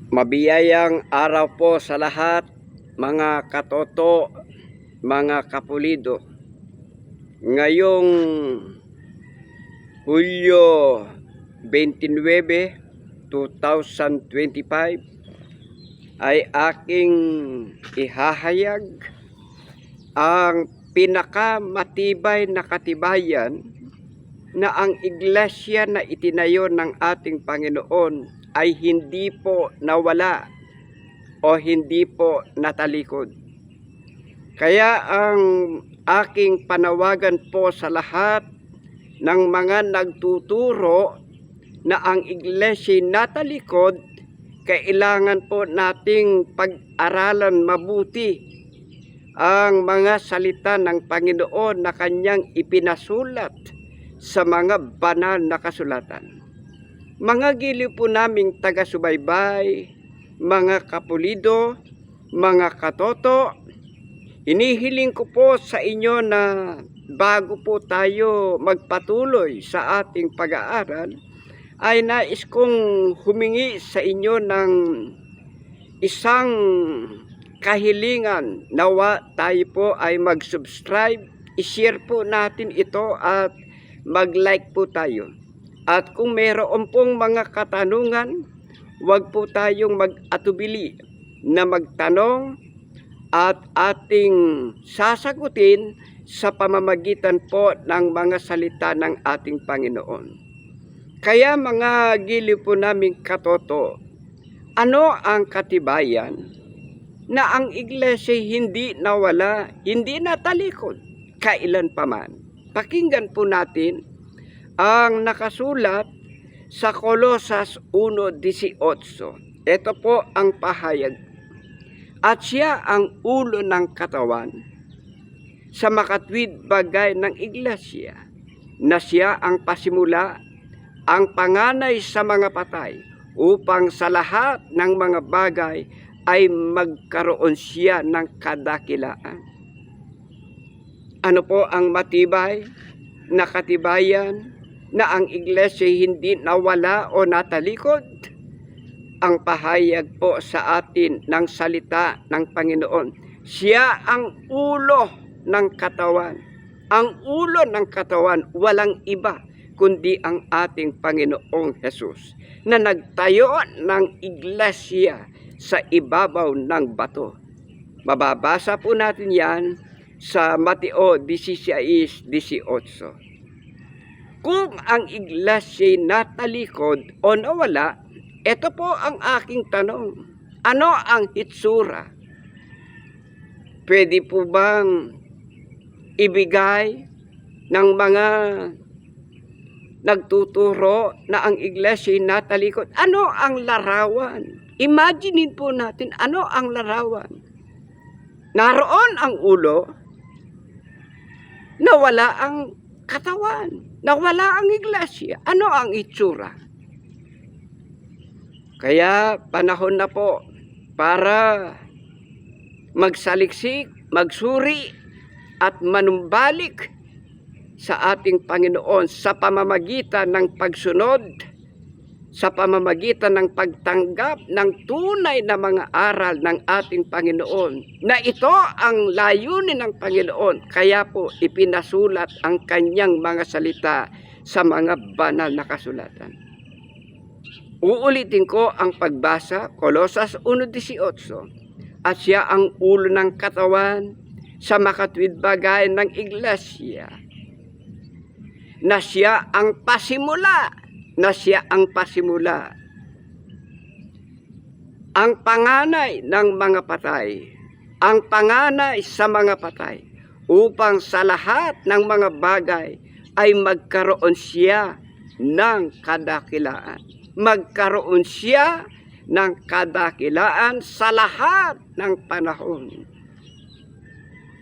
Mabiyayang araw po sa lahat, mga katoto, mga kapulido. Ngayong Hulyo 29, 2025 ay aking ihahayag ang pinakamatibay na katibayan na ang iglesia na itinayo ng ating Panginoon ay hindi po nawala o hindi po natalikod. Kaya ang aking panawagan po sa lahat ng mga nagtuturo na ang iglesia natalikod, kailangan po nating pag-aralan mabuti ang mga salita ng Panginoon na kanyang ipinasulat sa mga banal na kasulatan. Mga giliw po naming taga-subaybay, mga kapulido, mga katoto, inihiling ko po sa inyo na bago po tayo magpatuloy sa ating pag-aaral, ay nais kong humingi sa inyo ng isang kahilingan. Nawa tayo po ay mag-subscribe, i-share po natin ito at mag-like po tayo. At kung mayroon pong mga katanungan, huwag po tayong mag-atubili na magtanong at ating sasagutin sa pamamagitan po ng mga salita ng ating Panginoon. Kaya mga giliw po naming katoto, ano ang katibayan na ang iglesia hindi nawala, hindi natalikod kailan paman? Pakinggan po natin ang nakasulat sa Kolosas 1:18. Ito po ang pahayag. At siya ang ulo ng katawan sa makatwid bagay ng iglesia, na siya ang pasimula, ang panganay sa mga patay, upang sa lahat ng mga bagay ay magkaroon siya ng kadakilaan. Ano po ang matibay na katibayan na ang iglesia hindi nawala o natalikod? Ang pahayag po sa atin ng salita ng Panginoon. Siya ang ulo ng katawan. Ang ulo ng katawan, walang iba kundi ang ating Panginoong Hesus, na nagtayo ng iglesia sa ibabaw ng bato. Mababasa po natin yan sa Mateo 16:18. Kung ang iglesia natalikod o nawala, ito po ang aking tanong. Ano ang hitsura? Pwede po bang ibigay ng mga nagtuturo na ang iglesia natalikod? Ano ang larawan? Imaginin po natin, ano ang larawan? Naroon ang ulo, nawala ang katawan, nawala ang iglesia. Ano ang itsura? Kaya panahon na po para magsaliksik, magsuri at manumbalik sa ating Panginoon sa pamamagitan ng pagsunod, sa pamamagitan ng pagtanggap ng tunay na mga aral ng ating Panginoon, na ito ang layunin ng Panginoon. Kaya po ipinasulat ang kanyang mga salita sa mga banal na kasulatan. Uulitin ko ang pagbasa, Kolosas 1:18. At siya ang ulo ng katawan sa makatwid bagay ng iglesia, na siya ang pasimula, ang panganay ng mga patay, ang panganay sa mga patay, upang sa lahat ng mga bagay ay magkaroon siya ng kadakilaan. Magkaroon siya ng kadakilaan sa lahat ng panahon.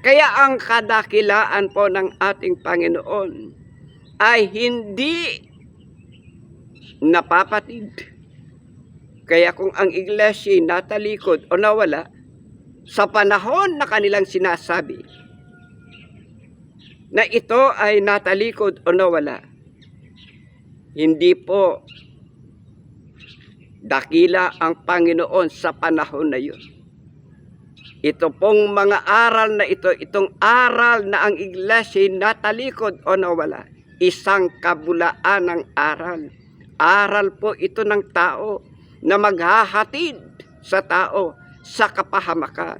Kaya ang kadakilaan po ng ating Panginoon ay hindi napapatid. Kaya kung ang iglesia natalikod o nawala, sa panahon na kanilang sinasabi na ito ay natalikod o nawala, hindi po Dakila ang Panginoon sa panahon na yun. Ito pong mga aral na ito, itong aral na ang iglesia natalikod o nawala, isang kabulaan ng aral. Aral po ito ng tao na maghahatid sa tao sa kapahamakan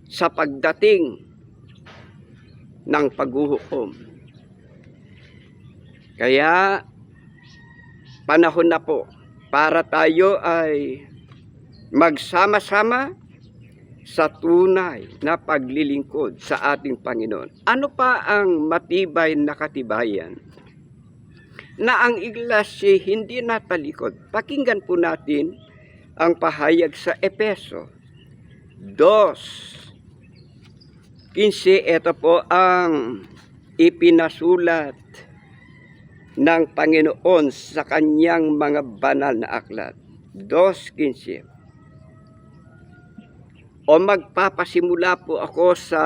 sa pagdating ng paghuhukom. Kaya panahon na po para tayo ay magsama-sama sa tunay na paglilingkod sa ating Panginoon. Ano pa ang matibay na katibayan na ang iglesia hindi natalikod? Pakinggan po natin ang pahayag sa Efeso 2:15. Ito po ang ipinasulat ng Panginoon sa kanyang mga banal na aklat. 2:15. O magpapasimula po ako sa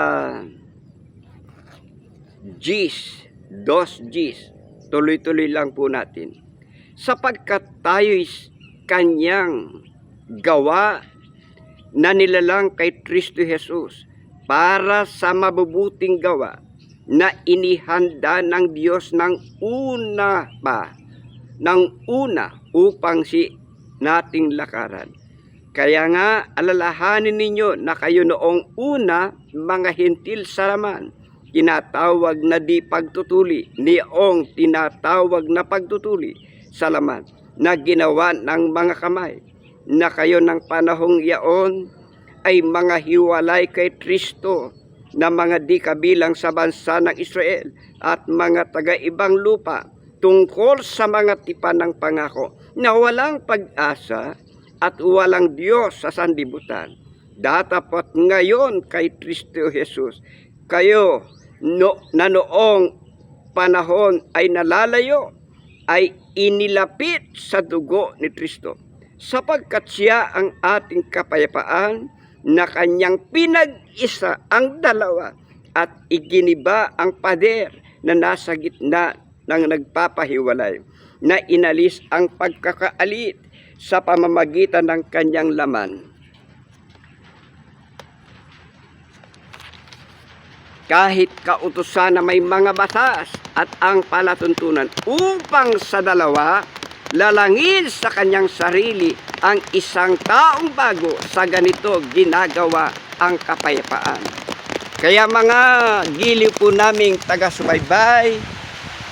Gs, 2 Gs. Tuloy-tuloy lang po natin. Sapagkat tayo'y kanyang gawa na nilalang kay Kristo Jesus para sa mabubuting gawa na inihanda ng Diyos ng una upang nating lakaran. Kaya nga, alalahanin ninyo na kayo noong una, mga hintil sa laman, tinatawag na di pagtutuli, niong tinatawag na pagtutuli sa laman, na ginawa ng mga kamay, na kayo ng panahong iyaon ay mga hiwalay kay Kristo, na mga di kabilang sa bansa ng Israel at mga taga-ibang lupa tungkol sa mga tipan ng pangako na walang pag-asa at walang Diyos sa sanlibutan. Datapot ngayon kay Kristo Jesus, kayo na noong panahon ay nalalayo, ay inilapit sa dugo ni Kristo, sapagkat siya ang ating kapayapaan, na kanyang pinag-isa ang dalawa at iginiba ang pader na nasa gitna ng nagpapahiwalay, na inalis ang pagkakaalit sa pamamagitan ng kanyang laman. Kahit kautusan na may mga batas at ang palatuntunan upang sa dalawa lalangin sa kanyang sarili ang isang taong bago, sa ganito ginagawa ang kapayapaan. Kaya mga giliw po naming taga-subaybay,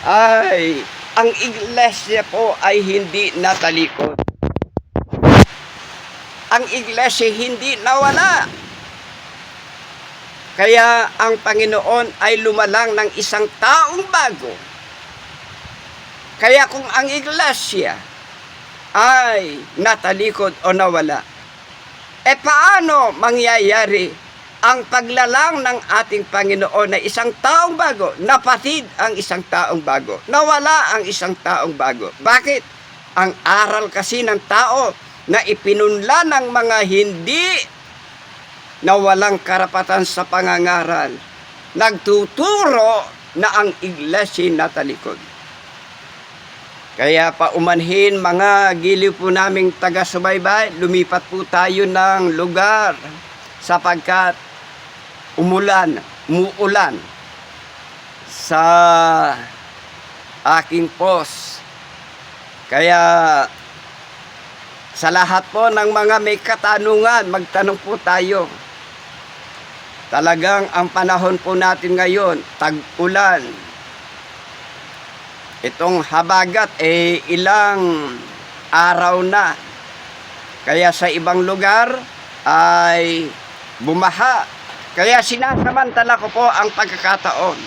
ay ang iglesia po ay hindi natalikod. Ang iglesia hindi nawala. Kaya ang Panginoon ay lumalang ng isang taong bago. Kaya kung ang iglesia ay natalikod o nawala, paano mangyayari ang paglalang ng ating Panginoon na isang taong bago? Napatid ang isang taong bago, nawala ang isang taong bago. Bakit? Ang aral kasi ng tao na ipinunla ng mga hindi na walang karapatan sa pangangaral, nagtuturo na ang iglesia natalikod. Kaya paumanhin mga giliw po naming taga-subaybay, lumipat po tayo ng lugar sapagkat umuulan sa aking post. Kaya sa lahat po ng mga may katanungan, magtanong po tayo. Talagang ang panahon po natin ngayon, tag-ulan. Itong habagat ilang araw na. Kaya sa ibang lugar ay bumaha. Kaya sinasamantala ko po ang pagkakataon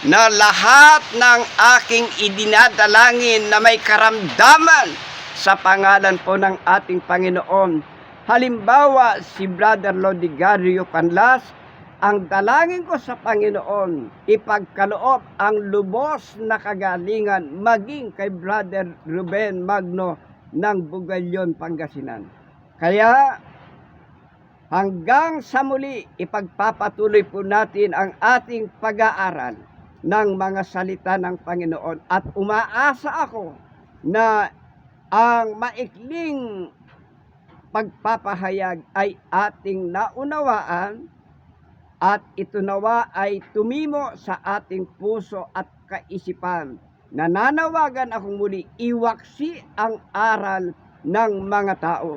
na lahat ng aking idinadalangin na may karamdaman sa pangalan po ng ating Panginoon. Halimbawa, si Brother Lodigario Canlas, ang dalangin ko sa Panginoon, ipagkaloob ang lubos na kagalingan maging kay Brother Ruben Magno ng Bugalyon, Pangasinan. Kaya hanggang sa muli, ipagpapatuloy po natin ang ating pag-aaral ng mga salita ng Panginoon at umaasa ako na ang maikling pagpapahayag ay ating naunawaan at ito nawa ay tumimo sa ating puso at kaisipan. Nananawagan akong muli iwaksi ang aral ng mga tao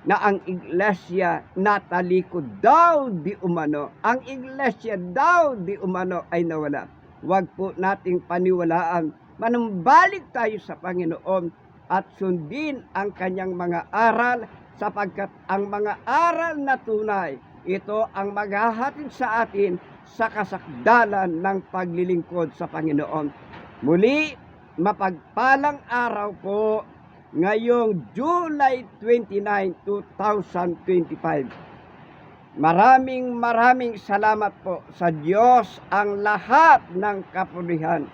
na ang iglesia natalikod daw di umano. Ang iglesia daw di umano ay nawala. Huwag po nating paniwalaan. Manumbalik tayo sa Panginoon at sundin ang kanyang mga aral sapagkat ang mga aral na tunay, ito ang maghahatid sa atin sa kasakdalan ng paglilingkod sa Panginoon. Muli, mapagpalang araw po ngayong July 29, 2025. Maraming salamat po sa Diyos ang lahat ng kapurihan.